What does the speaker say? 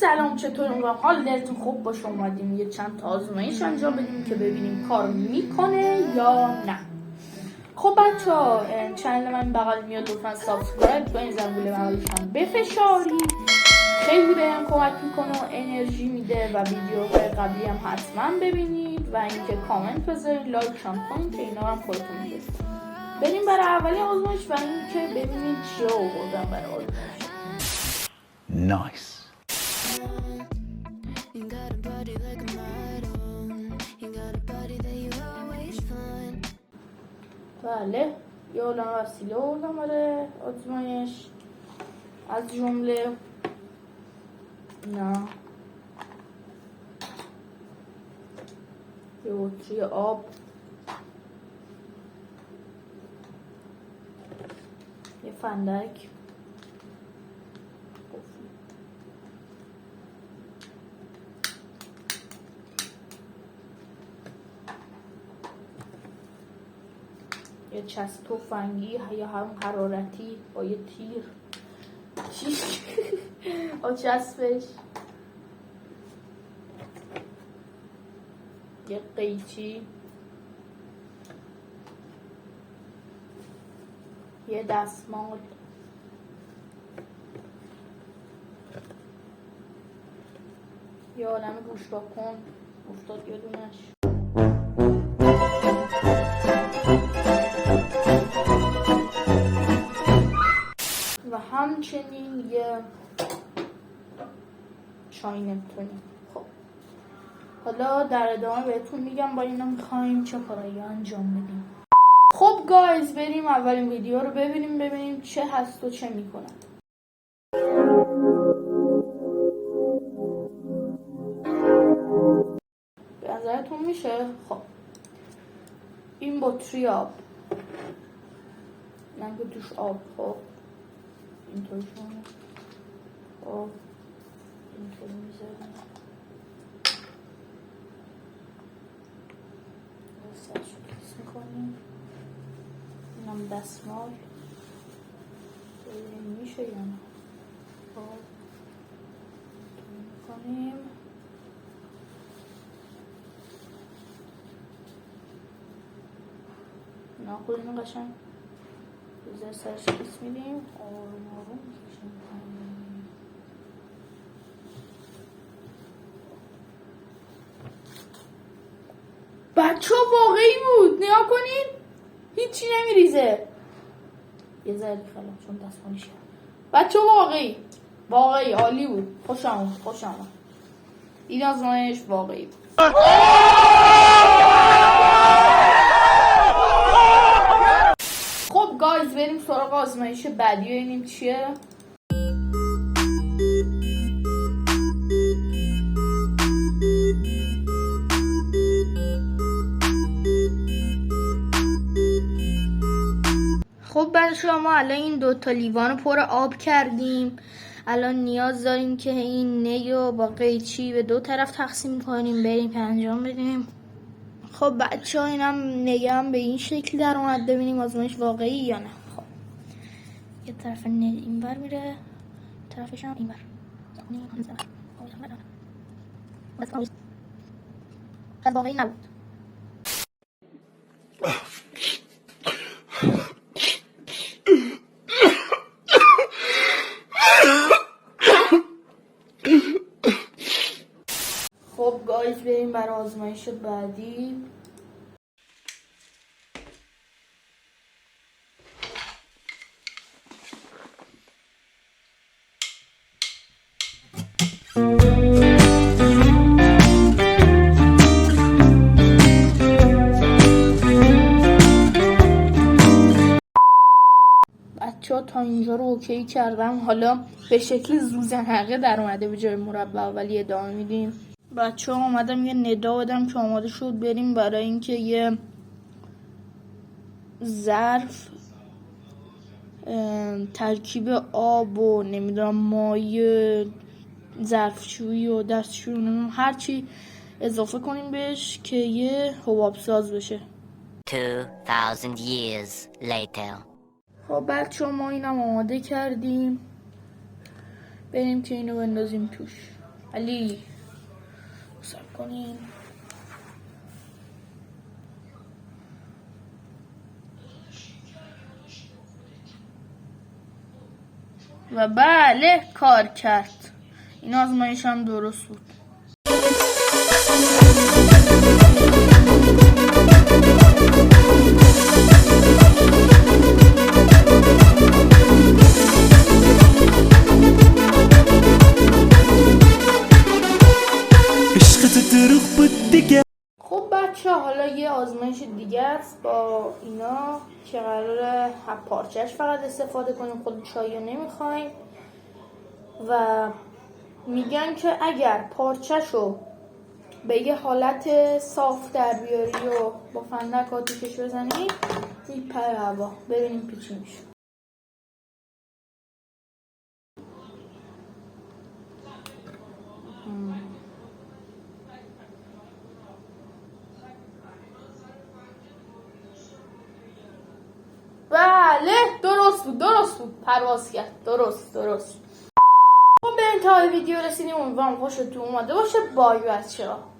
سلام، چطور حالتون خوب باشه؟ اومدیم یه چند تا آزمایش انجام بدیم که ببینیم کار میکنه یا نه. خب بچه‌ها، چنل من بغل میاد، لطفا سابسکرایب کنید، زنگوله بغلش هم بفشارید، خیلی بهم کمک میکنه و انرژی میده. و ویدیوهای قبلی هم حتما ببینید و اینکه کامنت بذارید، لایک هم کنید که اینا هم خودتون میده. بریم برای اولین آزمایش و اینکه ببینید چیا آوردم برای آزمایش. نایس. بله، یه عالم وسیله آوردم برای آزمایش، از جمله نه یه بطری آب، یه فندک، یه چسب تفنگی یا هم حرارتی با یه تیر با چسبش، یه قیچی، یه دستمال، یه عالم گوش کن افتاد یه دونش، و همچنین یه چای نمیتونی. خب حالا در ادامه بهتون میگم با اینا میخوایم چه کارایی انجام بدیم. خب گایز، بریم اولین ویدیو رو ببینیم چه هست و چه میکنن. به نظرتون میشه؟ خب این بطری آب، من که توش آب، خب اینطور شونه، خب اینطور میذاریم، سرشو کس میکنیم، اینم دستمال، ببینیم میشه یا نه. خب اینطور میکنیم، ناخود اینو قشنگ بذار سرش کس میدیم، آروم آروم میکشیم پایین. بچه واقعی بود، نیا کنین هیچی نمیریزه. یه ذره خیلی چون دستمالش کرد. بچه واقعی عالی بود، خوش آمد. این آزمایش واقعی بود. خب گایز، بریم سراغ آزمایش بعدی و ببینیم چیه. خب بچه‌ها، ما الان این دوتا لیوان رو پر آب کردیم. الان نیاز داریم که این نی رو با قیچی به دو طرف تقسیم کنیم، بریم که انجام بدیم. خب بچه‌ها، اینم نگم به این شکل در اومد، ببینیم آزمایش واقعی یا نه. خب یه طرف نی اینور میره، طرفش هم اینور. از واقعی نبود. خب گایز، بریم برای آزمایش بعدی. بچه ها تا اینجا رو اوکی کردم، حالا به شکل زوزنقه در اومده به جای مربع، ولی ادامه میدیم. بچه ها اومدم یه ندا بدم که آماده شد، بریم برای اینکه یه ظرف ترکیب آب و نمیدونم مایع، ظرفشویی و دستشویی، هرچی اضافه کنیم بهش که یه حباب ساز بشه. 2000 years later. خب بچه ها، ما اینم آماده کردیم، بریم که اینو بندازیم توش. علی صبر کنیم. و بله کار کرد. این آزمایش هم درست بود. خب بچه حالا یه آزمایش دیگه است با اینا که قراره پارچهش فقط استفاده کنیم، خود چای رو نمیخوایم و میگن که اگر پارچهشو به یه حالت صاف در بیاری و با فندک آتیشش بزنی میپره هوا. ببینیم پیچی میشه. بله درست بود پرواز کرد. درست خب به انتهای ویدیو رسیدیم. امیدوارم خوشتون اومده باشه. بای بچه‌ها.